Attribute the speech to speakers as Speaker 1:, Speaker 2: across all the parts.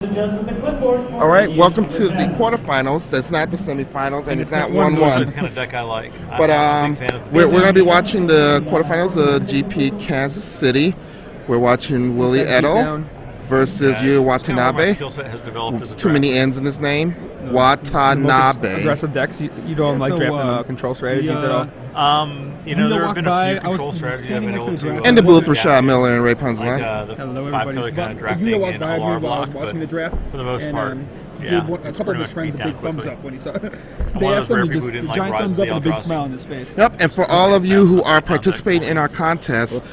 Speaker 1: All right, welcome to the quarterfinals. That's not the semifinals, and it's not 1-1.
Speaker 2: That's the kind of deck I like.
Speaker 1: But we're going to be watching the quarterfinals of GP Kansas City. We're watching Wily Edel versus Yuuya Watanabe. Too many N's in his name. Watanabe.
Speaker 3: Aggressive decks. You don't like drafting control strategies at all?
Speaker 2: You know, there have been a few control strategies I've been able to.
Speaker 1: In the booth, Rashad Miller and Ray Punzline.
Speaker 2: Like the 5-color kind of drafting in LR block, but for the most part, yeah,
Speaker 3: a couple of his friends a big thumbs up when he saw it.
Speaker 2: They asked him just a giant thumbs up and a big smile
Speaker 3: on his face.
Speaker 1: Yep, and for all of you who are participating in our contest,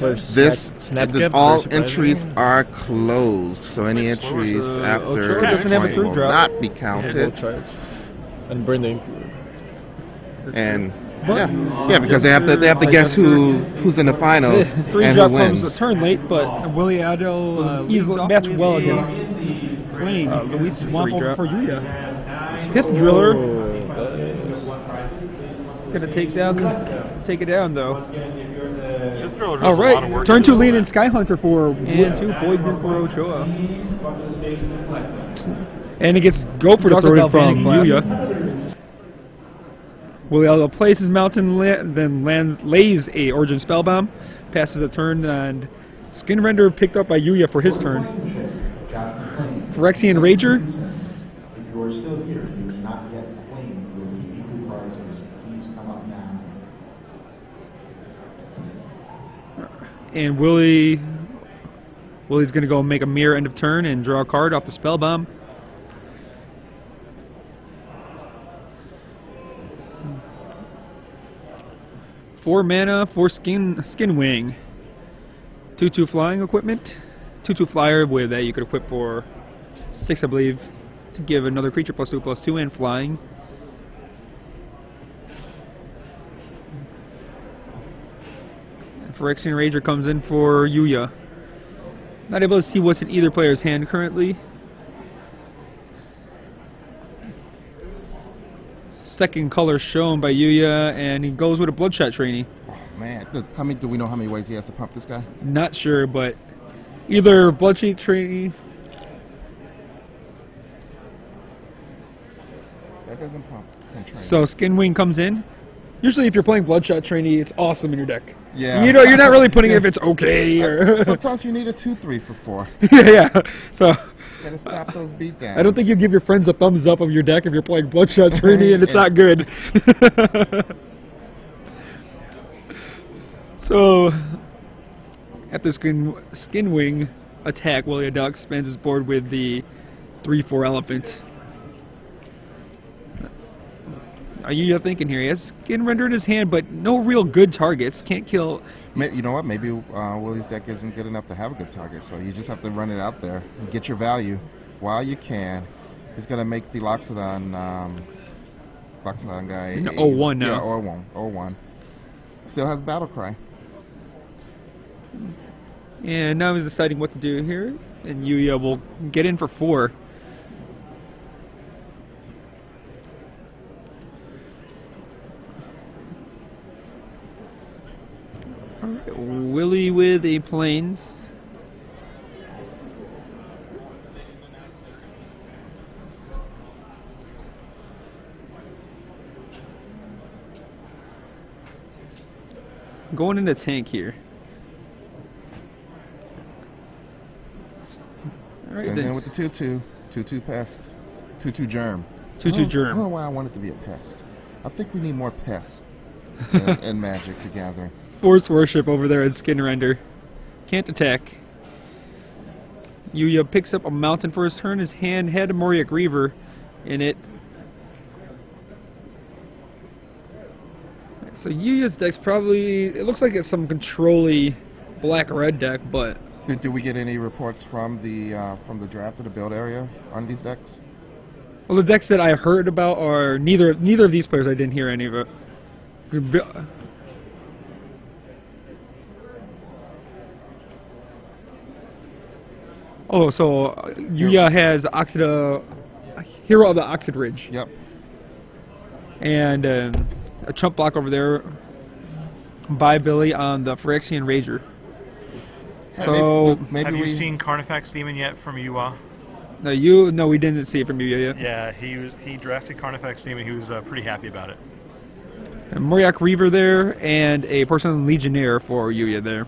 Speaker 1: all entries are closed. So any entries after this point will not be counted.
Speaker 4: And Brendan.
Speaker 1: And yeah, because they have to guess who's in the finals and who wins.
Speaker 3: Comes a turn late, but
Speaker 5: Wily Edel
Speaker 3: he's matched well against
Speaker 5: Plains.
Speaker 3: Luis
Speaker 5: Swamp over for Yuuya.
Speaker 3: His driller gonna take it down though. All right, turn 2 lean and Sky Hunter for 1-2 poison for Ochoa, and it gets go for the throw from Yuuya. Wily Edel plays his mountain, then lays a Origin Spellbomb, passes a turn, and Skin Render picked up by Yuuya for his turn. Phyrexian Rager.
Speaker 6: If you are still here, you have not yet claimed your equal prizes. Please come up now.
Speaker 3: And Willy's going to go make a mirror end of turn and draw a card off the Spellbomb. Four mana for Skin Wing. 2/2 flying equipment. 2/2 flyer with that you could equip for 6, I believe, to give another creature +2/+2 and flying. And Phyrexian Rager comes in for Yuuya. Not able to see what's in either player's hand currently. Second color shown by Yuuya, and he goes with a Bloodshot Trainee.
Speaker 1: Oh man, do we know how many ways he has to pump this guy?
Speaker 3: Not sure, but either Bloodshot Trainee.
Speaker 1: That doesn't pump.
Speaker 3: So Skin Wing comes in. Usually, if you're playing Bloodshot Trainee, it's awesome in your deck.
Speaker 1: Yeah.
Speaker 3: You know, you're not really putting it if it's okay. Or
Speaker 1: sometimes you need a 2/3 for 4.
Speaker 3: yeah. So.
Speaker 1: Gotta stop those beatdowns.
Speaker 3: I don't think you give your friends a thumbs up of your deck if you're playing Bloodshot Trainee and it's not good. So, after Skin Wing attack, Wily Edel expands his board with the 3/4 elephant. Are you thinking here? He has Skin Render in his hand, but no real good targets. Can't kill.
Speaker 1: You know what? Maybe Willy's deck isn't good enough to have a good target, so you just have to run it out there and get your value while you can. He's going to make the Loxodon guy
Speaker 3: 0-1 now.
Speaker 1: Yeah, 0-1. Still has Battle Cry.
Speaker 3: And now he's deciding what to do here, and Yuuya will get in for 4. Wily with a Plains. Going into tank here. All right,
Speaker 1: same thing with the 2/2. 2/2 pest. 2/2 germ.
Speaker 3: 2/2 germ.
Speaker 1: I don't know why I want it to be a pest. I think we need more pests in Magic to gather.
Speaker 3: Force Worship over there at Skin Render. Can't attack. Yuuya picks up a mountain for his turn. His hand had a Moria Griever in it. So Yuya's deck's probably, it looks like it's some control-y black-red deck, but...
Speaker 1: Did we get any reports from the draft of the build area on these decks?
Speaker 3: Well, the decks that I heard about are neither of these players. I didn't hear any of it. Oh, so Yuuya has Hero of the Oxid Ridge.
Speaker 1: Yep.
Speaker 3: And a chump block over there by Billy on the Phyrexian Rager. So
Speaker 2: maybe have you seen Carnifex Demon yet from Yuuya?
Speaker 3: No, we didn't see it from Yuuya yet.
Speaker 2: Yeah, he drafted Carnifex team and he was pretty happy about it.
Speaker 3: A Moriak Reaver there, and a Porcelain Legionnaire for Yuuya there.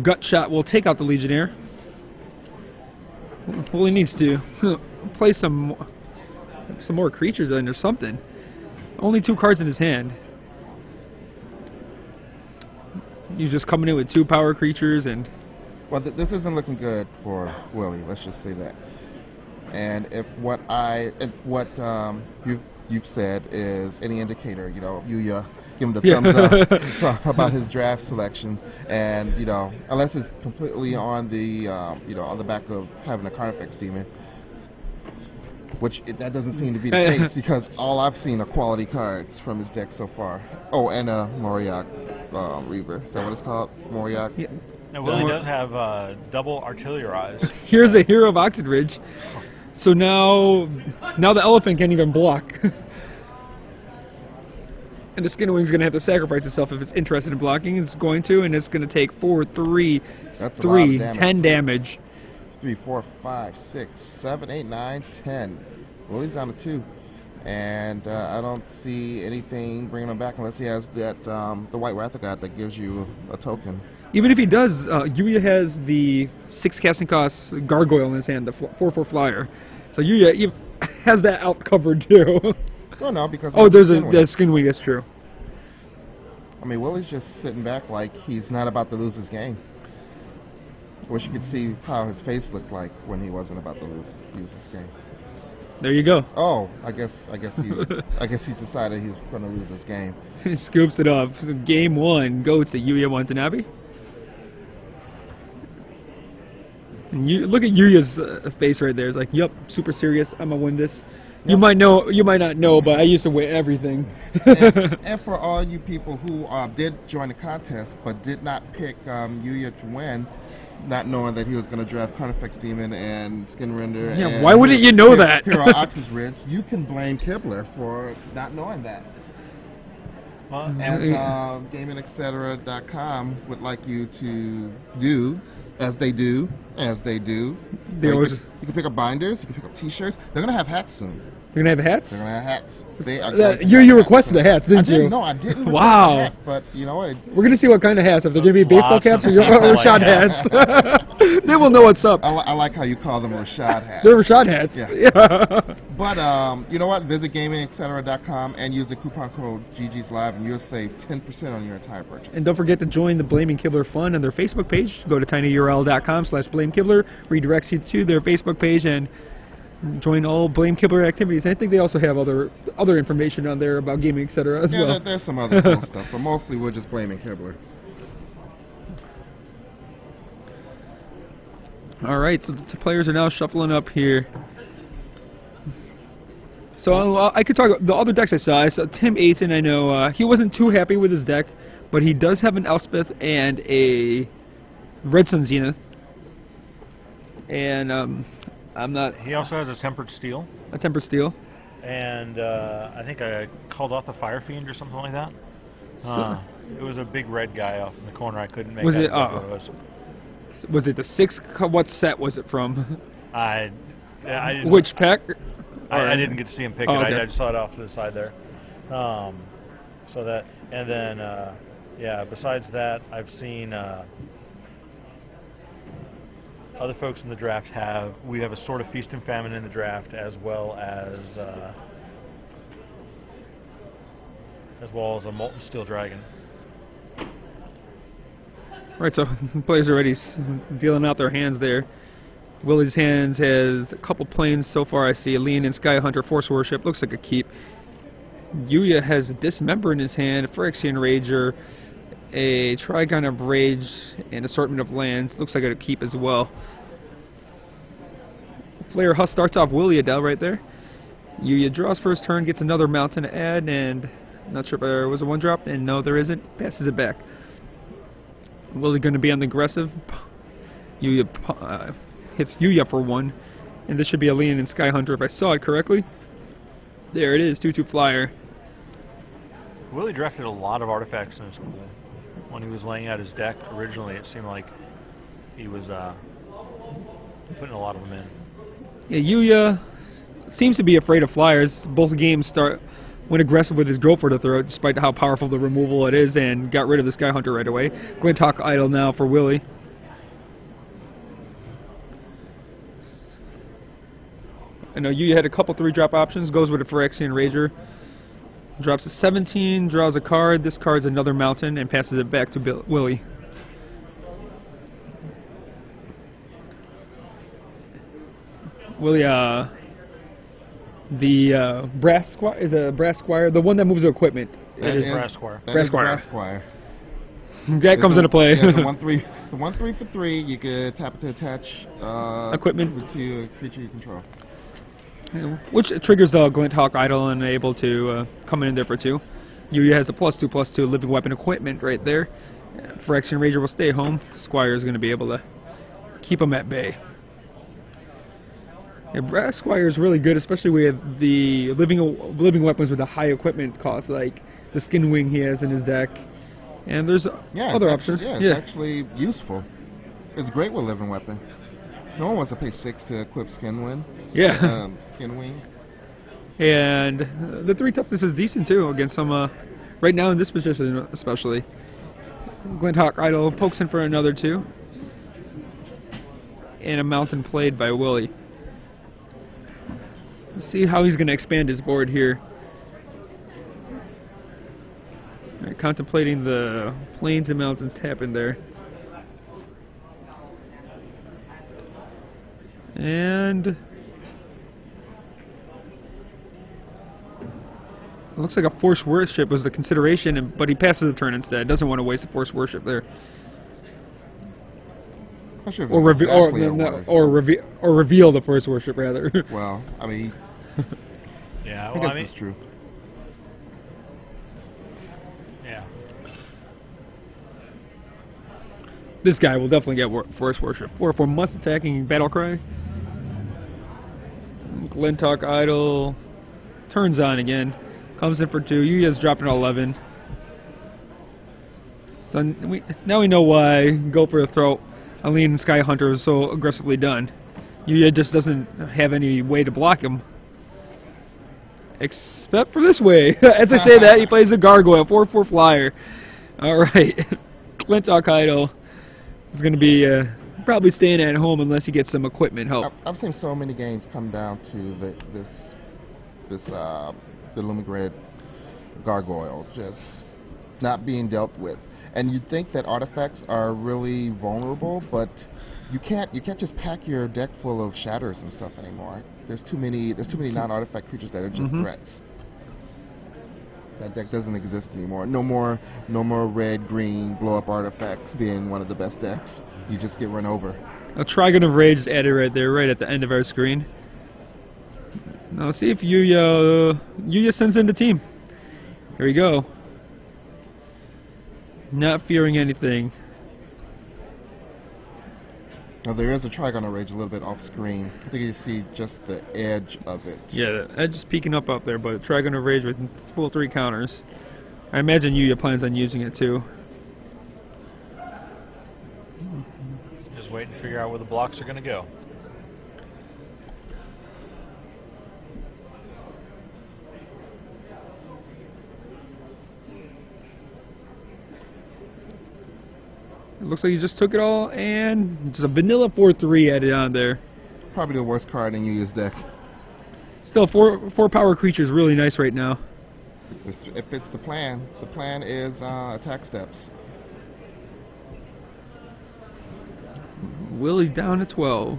Speaker 3: Gut Shot will take out the Legionnaire. Well, he needs to play some more creatures in or something. Only 2 cards in his hand. You're just coming in with 2 power creatures and...
Speaker 1: Well, this isn't looking good for Willie. Let's just say that. And if you've said is any indicator, Yuuya give him the thumbs up about his draft selections, and unless it's completely on the on the back of having a Carnifex demon, which that doesn't seem to be the case because all I've seen are quality cards from his deck so far. Oh, and a Moriak Reaver. Is that what it's called? Moriak.
Speaker 3: Yeah.
Speaker 2: Now Willie does have double artillerized.
Speaker 3: Here's a Hero of Oxenridge. So now the elephant can't even block. And the Skinwing's going to have to sacrifice itself if it's interested in blocking. It's going to, and it's going to take 4, 3, 10 damage.
Speaker 1: 3, 4, 5, 6, 7, 8, 9, 10. Willie's down to 2. And I don't see anything bringing him back unless he has that the White Wrath of God that gives you a token.
Speaker 3: Even if he does, Yuuya has the 6 casting costs Gargoyle in his hand, the 4/4 flyer. So Yuuya has that out covered too.
Speaker 1: Well, no, because
Speaker 3: there's a Skinwing. That's true.
Speaker 1: I mean, Willie's just sitting back like he's not about to lose his game. I wish you could see how his face looked like when he wasn't about to lose his game.
Speaker 3: There you go.
Speaker 1: Oh, I guess he decided he was going to lose this game.
Speaker 3: He scoops it up. So game 1 goes to Yuuya Watanabe. And look at Yuya's face right there. It's like, "Yup, super serious. I'm gonna win this." Yep. You might not know, but I used to win everything.
Speaker 1: and for all you people who did join the contest but did not pick Yuuya to win, not knowing that he was going to draft Carnifex Demon and Skinrender.
Speaker 3: Yeah,
Speaker 1: and
Speaker 3: why wouldn't you know that?
Speaker 1: Hero Oxenridge, you can blame Kibler for not knowing that. As GamingEtc.com would like you to do, as they do. You can pick up binders, you can pick up T-shirts. They're going to have hats soon.
Speaker 3: They're going to have hats?
Speaker 1: They're going to have hats.
Speaker 3: You requested the hats, didn't you?
Speaker 1: No, I didn't.
Speaker 3: Wow.
Speaker 1: Hat, but you know what?
Speaker 3: We're going to see what kind of hats. If they're going to be baseball caps or Rashad hats. They will know what's up.
Speaker 1: I like how you call them Rashad hats.
Speaker 3: They're Rashad hats.
Speaker 1: Yeah. But you know what? Visit GamingEtc.com and use the coupon code GGsLive and you'll save 10% on your entire purchase.
Speaker 3: And don't forget to join the Blaming Kibler Fun on their Facebook page. Go to tinyurl.com/BlameKibler, redirects you to their Facebook page, and join all Blame Kibler activities. I think they also have other information on there about gaming, etc. as well.
Speaker 1: Yeah, there's some other cool stuff, but mostly we're just blaming Kibler.
Speaker 3: All right, so the players are now shuffling up here. So I could talk about the other decks I saw. I saw Tim Aiton. I know he wasn't too happy with his deck, but he does have an Elspeth and a Red Sun Zenith. And I'm not...
Speaker 2: He also has a Tempered Steel.
Speaker 3: A Tempered Steel.
Speaker 2: And I think I called off the Fire Fiend or something like that. It was a big red guy off in the corner. I couldn't make out exactly what it was.
Speaker 3: Was it the 6? What set was it from?
Speaker 2: I didn't,
Speaker 3: which pack?
Speaker 2: I didn't get to see him pick it.
Speaker 3: Okay.
Speaker 2: I just saw it off to the side there. So that, and then, yeah, besides that, I've seen other folks in the draft we have a Sword of Feast and Famine in the draft, as well as a Molten Steel Dragon.
Speaker 3: Right, so players are already dealing out their hands there. Willie's hands has a couple planes so far. I see a Lean and Sky Hunter Force Worship. Looks like a keep. Yuuya has a Dismember in his hand, a Phyrexian Rager, a Trigon of Rage, and assortment of lands. Looks like a keep as well. Flare Husk starts off Willie Edel right there. Yuuya draws first turn, gets another mountain to add, and not sure if there was a 1-drop, and no, there isn't. Passes it back. Willie going to be on the aggressive. Yuuya hits Yuuya for 1, and this should be a Lean and Sky Hunter if I saw it correctly. There it is, 2/2 flyer.
Speaker 2: Willie drafted a lot of artifacts in his pool. When he was laying out his deck originally, it seemed like he was putting a lot of them in.
Speaker 3: Yeah, Yuuya seems to be afraid of flyers. Both games went aggressive with his go for the throw, despite how powerful the removal it is, and got rid of the Sky Hunter right away. Glinthawk idle now for Wily. I know Yuuya had a couple 3-drop options, goes with a Phyrexian Rager. Drops a 17, draws a card, this card's another mountain, and passes it back to Wily. Wily, the Brass Squire, is a Brass Squire, the one that moves the equipment.
Speaker 1: That is
Speaker 2: Brass Squire.
Speaker 1: That
Speaker 3: Brass
Speaker 1: is
Speaker 3: Squire.
Speaker 1: Brass Squire.
Speaker 3: That comes into play.
Speaker 1: Yeah, it's a 1/3. It's a 1/3 for 3. You could tap it to attach
Speaker 3: Equipment
Speaker 1: to a creature you control.
Speaker 3: which triggers the Glinthawk idle and able to come in there for 2. Yuuya has a +2/+2 living weapon equipment right there. Phyrexian Rager will stay home. Squire is going to be able to keep him at bay. Yeah, Brass Squire is really good, especially with the living weapons with a high equipment cost, like the Skin Wing he has in his deck. And there's other options.
Speaker 1: Yeah, it's actually useful. It's great with living weapon. No one wants to pay 6 to equip Skin Wing.
Speaker 3: Yeah.
Speaker 1: Skin Wing.
Speaker 3: And the 3 toughness is decent too against some, right now in this position especially. Glinthawk idle pokes in for another 2. And a mountain played by Wily. Let's see how he's going to expand his board here. Right, contemplating the plains and mountains tapping there. And it looks like a Force Worship was the consideration, but he passes the turn instead. Doesn't want to waste a Force Worship there. Or reveal the Force Worship rather.
Speaker 1: Well, I mean,
Speaker 2: yeah,
Speaker 1: I guess it's true.
Speaker 2: Yeah.
Speaker 3: This guy will definitely get Force Worship. 4/4 must attacking Battle Cry. Glinthawk idle. Turns on again. Comes in for 2. Yuuya's dropping 11. So now we know why Go for a Throat Aline Sky Hunter is so aggressively done. Yuuya just doesn't have any way to block him. Except for this way. As I say that, he plays a Gargoyle, 4/4 flyer. Alright. Glinthawk idle is going to be probably staying at home unless he gets some equipment help.
Speaker 1: I've seen so many games come down to the Lumigrid Gargoyle just not being dealt with. And you'd think that artifacts are really vulnerable, but you can't just pack your deck full of shatters and stuff anymore. There's too many non-artifact creatures that are just threats. That deck doesn't exist anymore. No more red, green, blow up artifacts being one of the best decks. You just get run over.
Speaker 3: A Trigon of Rage is added right there, right at the end of our screen. Now let's see if Yuuya sends in the team. Here we go. Not fearing anything.
Speaker 1: Now there is a Trigon of Rage a little bit off screen. I think you see just the edge of it.
Speaker 3: Yeah, the edge is peeking up there, but Trigon of Rage with full 3 counters. I imagine Yuuya plans on using it too.
Speaker 2: Just waiting to figure out where the blocks are going to go.
Speaker 3: It looks like he just took it all and just a vanilla 4/3 added on there.
Speaker 1: Probably the worst card in Yuuya's deck.
Speaker 3: Still, four power creatures really nice right now.
Speaker 1: If it's the plan is attack steps.
Speaker 3: Wily down to 12.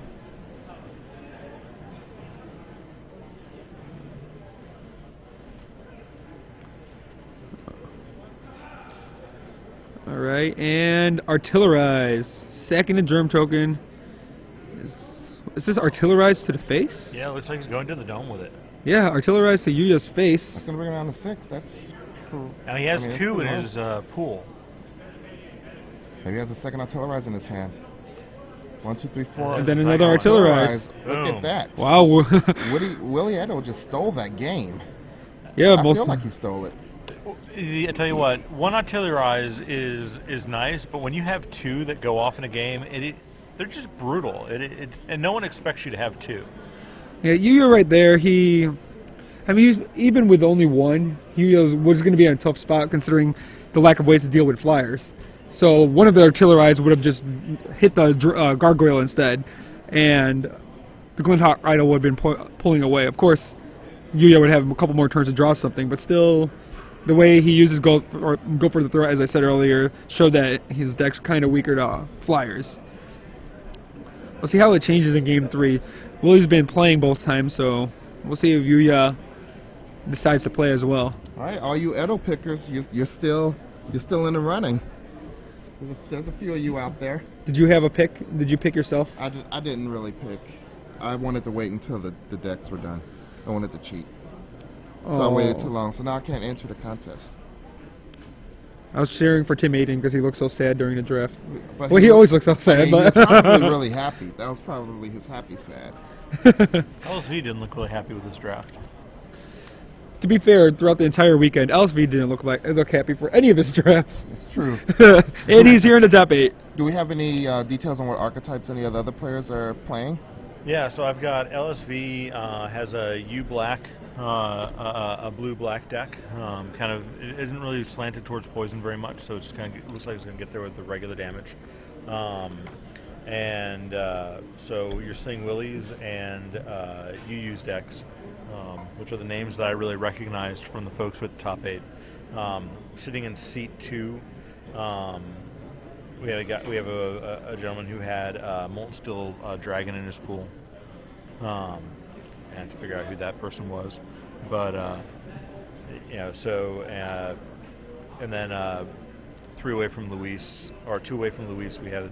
Speaker 3: All right, and artillerize. Sacking the germ token. Is this artillerized to the face?
Speaker 2: Yeah, it looks like he's going to the dome with it.
Speaker 3: Yeah, artillerized to Yuuya's face.
Speaker 1: That's gonna bring it down to 6. That's.
Speaker 2: Now he has 2 in his pool.
Speaker 1: Maybe he has a second artillerize in his hand. 1, 2, 3, 4.
Speaker 3: And then another artillerize.
Speaker 1: Look at that.
Speaker 3: Wow.
Speaker 1: Willie Edel just stole that game.
Speaker 3: Yeah,
Speaker 1: I feel like he stole it.
Speaker 2: I tell you what, one artillerize is nice, but when you have 2 that go off in a game, they're just brutal. And no one expects you to have two.
Speaker 3: Yeah, Yuuya right there. I mean, even with only one, Yuuya was going to be in a tough spot considering the lack of ways to deal with flyers. So one of the artillerized would have just hit the gargoyle instead, and the Glinthawk Idol would have been pulling away. Of course, Yuuya would have a couple more turns to draw something, but still, the way he uses go for the throw, as I said earlier, showed that his deck's kind of weaker to flyers. We'll see how it changes in Game 3. Willie's been playing both times, so we'll see if Yuuya decides to play as well.
Speaker 1: All right, all you Edel pickers, you're still in the running. There's a few of you out there.
Speaker 3: Did you have a pick? Did you pick yourself?
Speaker 1: I didn't really pick. I wanted to wait until the decks were done. I wanted to cheat. So I waited too long, so now I can't enter the contest.
Speaker 3: I was cheering for Tim Aiden because he looked so sad during the draft.
Speaker 1: But
Speaker 3: well, he always looks so sad.
Speaker 1: He was probably really happy. That was probably his happy sad.
Speaker 2: LSV didn't look really happy with this draft.
Speaker 3: To be fair, throughout the entire weekend, LSV didn't look happy for any of his drafts.
Speaker 1: It's true.
Speaker 3: And he's here in the top 8.
Speaker 1: Do we have any details on what archetypes any of the other players are playing?
Speaker 2: Yeah, so I've got LSV has a U black, a blue black deck. Kind of, it isn't really slanted towards poison very much, so it just kind of looks like it's going to get there with the regular damage. So you're seeing Willie's and Yuuya's decks, which are the names that I really recognized from the folks with the top 8. Sitting in seat 2, we have a gentleman who had Molten Steel Dragon in his pool, and to figure out who that person was, but and then 3 away from Luis, or 2 away from Luis, we had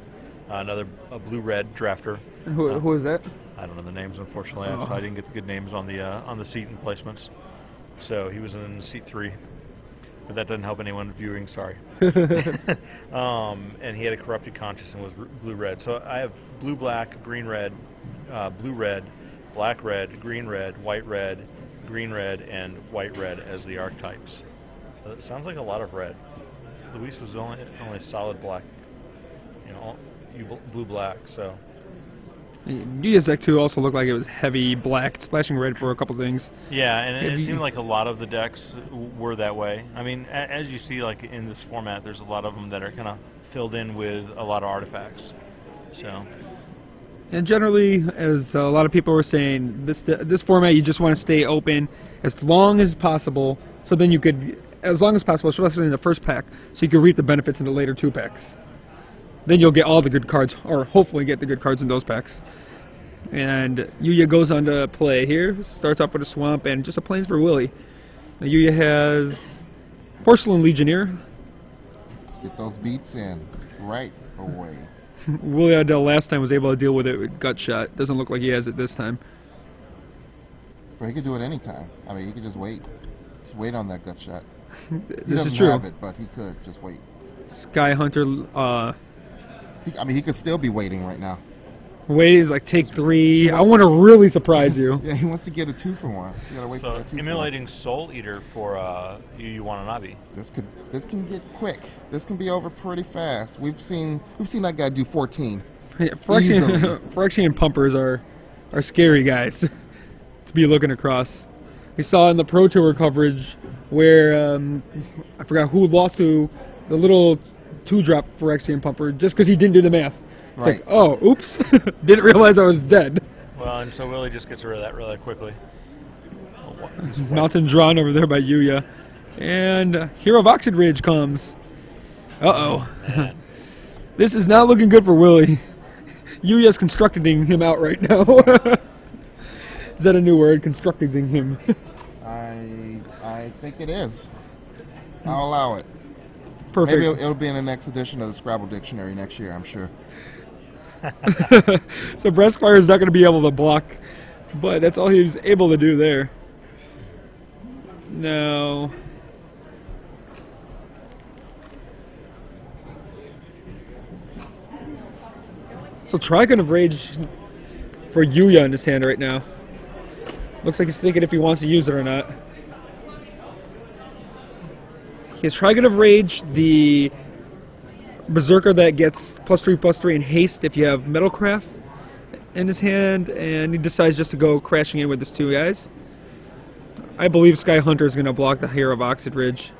Speaker 2: a blue-red drafter.
Speaker 3: Who is that?
Speaker 2: I don't know the names, unfortunately. So I didn't get the good names on the seat and placements. So he was in seat 3. But that doesn't help anyone viewing, sorry. And he had a Corrupted Conscience and was blue-red. So I have blue-black, green-red, blue-red, black-red, green-red, white-red, green-red, and white-red as the archetypes. So it sounds like a lot of red. Luis was only solid black, blue-black, so...
Speaker 3: Yuuya's deck 2 also looked like it was heavy black, splashing red for a couple things.
Speaker 2: Yeah, and it seemed like a lot of the decks were that way. I mean, as you see, like in this format, there's a lot of them that are kind of filled in with a lot of artifacts. So,
Speaker 3: and generally, as a lot of people were saying, this format you just want to stay open as long as possible. So then you could, as long as possible, especially in the first pack, so you can reap the benefits in the later 2 packs. Then you'll get all the good cards, or hopefully get the good cards in those packs. And Yuuya goes on to play here. Starts off with a Swamp and just a Plains for Willie. Now Yuuya has Porcelain Legionnaire.
Speaker 1: Get those beats in right away.
Speaker 3: Willie Edel last time was able to deal with it with Gut Shot. Doesn't look like he has it this time.
Speaker 1: But he could do it anytime. I mean, he could just wait. Just wait on that Gut Shot.
Speaker 3: This is true.
Speaker 1: Have it, but he could just wait.
Speaker 3: Sky Hunter.
Speaker 1: He could still be waiting right now.
Speaker 3: Wait is like take 3. I want to really surprise you.
Speaker 1: Yeah, he wants to get a 2-for-1. You gotta wait for that 2-for-1.
Speaker 2: Emulating Soul Eater for Yuuya Watanabe.
Speaker 1: This can get quick. This can be over pretty fast. We've seen that guy do 14.
Speaker 3: Yeah, Phyrexian Pumpers are scary guys to be looking across. We saw in the Pro Tour coverage where I forgot who lost to the little 2-drop Phyrexian Pumper just because he didn't do the math. It's
Speaker 1: right.
Speaker 3: like, oh, oops, didn't realize I was dead.
Speaker 2: Well, and so Willie just gets rid of that really quickly.
Speaker 3: Mountain drawn over there by Yuuya. And Hero of Oxid Rage comes. Uh-oh. This is not looking good for Willie. Yuuya's constructing him out right now. Is that a new word, constructing him?
Speaker 1: I think it is. I'll allow it.
Speaker 3: Perfect.
Speaker 1: Maybe it'll be in the next edition of the Scrabble Dictionary next year, I'm sure.
Speaker 3: So Breastfire is not going to be able to block, but that's all he was able to do there. No. So Trigon of Rage for Yuuya in his hand right now. Looks like he's thinking if he wants to use it or not. He has Trigon of Rage, the Berserker that gets +3/+3 in haste if you have Metalcraft in his hand, and he decides just to go crashing in with his 2 guys. I believe Sky Hunter is going to block the Hero of Oxid Ridge,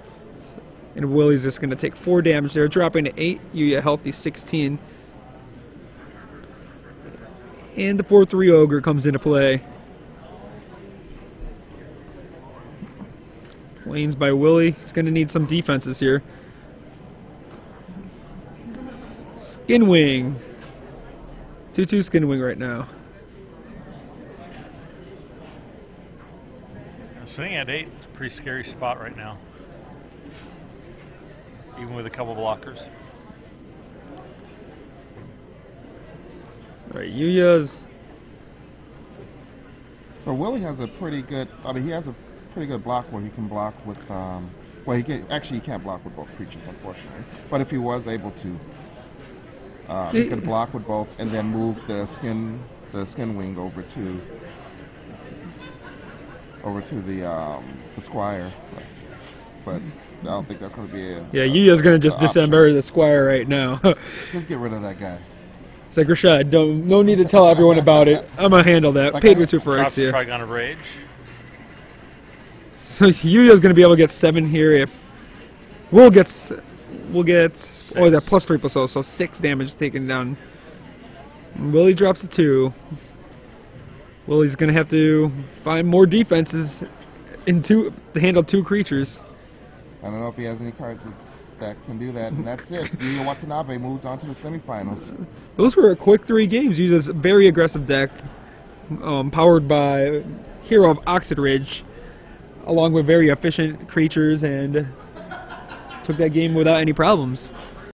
Speaker 3: and Willie's just going to take 4 damage there, dropping to 8. Yuuya healthy 16, and the 4/3 Ogre comes into play. Planes by Willie. He's going to need some defenses here. Skinwing. 2/2 Skinwing right now.
Speaker 2: Sitting at 8 is a pretty scary spot right now, even with a couple blockers.
Speaker 3: All right, Yuya's.
Speaker 1: So Willie has a pretty good. I mean, he has a pretty good block where he can block with. Well, he can't block with both creatures, unfortunately. But if he was able to, he could block with both and then move the skin wing over to the Squire. But I don't think that's going to be a.
Speaker 3: Yeah, Yuya's going to just dismember the Squire right now.
Speaker 1: Just get rid of that guy.
Speaker 3: It's like, Rashad, no need to tell everyone about it. I'm going to handle that.
Speaker 1: Like
Speaker 3: Paid with 2 for X
Speaker 2: Drops
Speaker 3: here.
Speaker 2: Trigon of Rage.
Speaker 3: So Yuya's going to be able to get 7 here if we'll get oh, that +3/+0, so 6 damage taken down. Willie drops a 2. Willie's going to have to find more defenses to handle 2 creatures.
Speaker 1: I don't know if he has any cards that can do that, and that's it. Yuuya Watanabe moves on to the semifinals.
Speaker 3: Those were a quick 3 games. Uses a very aggressive deck, powered by Hero of Oxid Ridge, along with very efficient creatures, and took that game without any problems.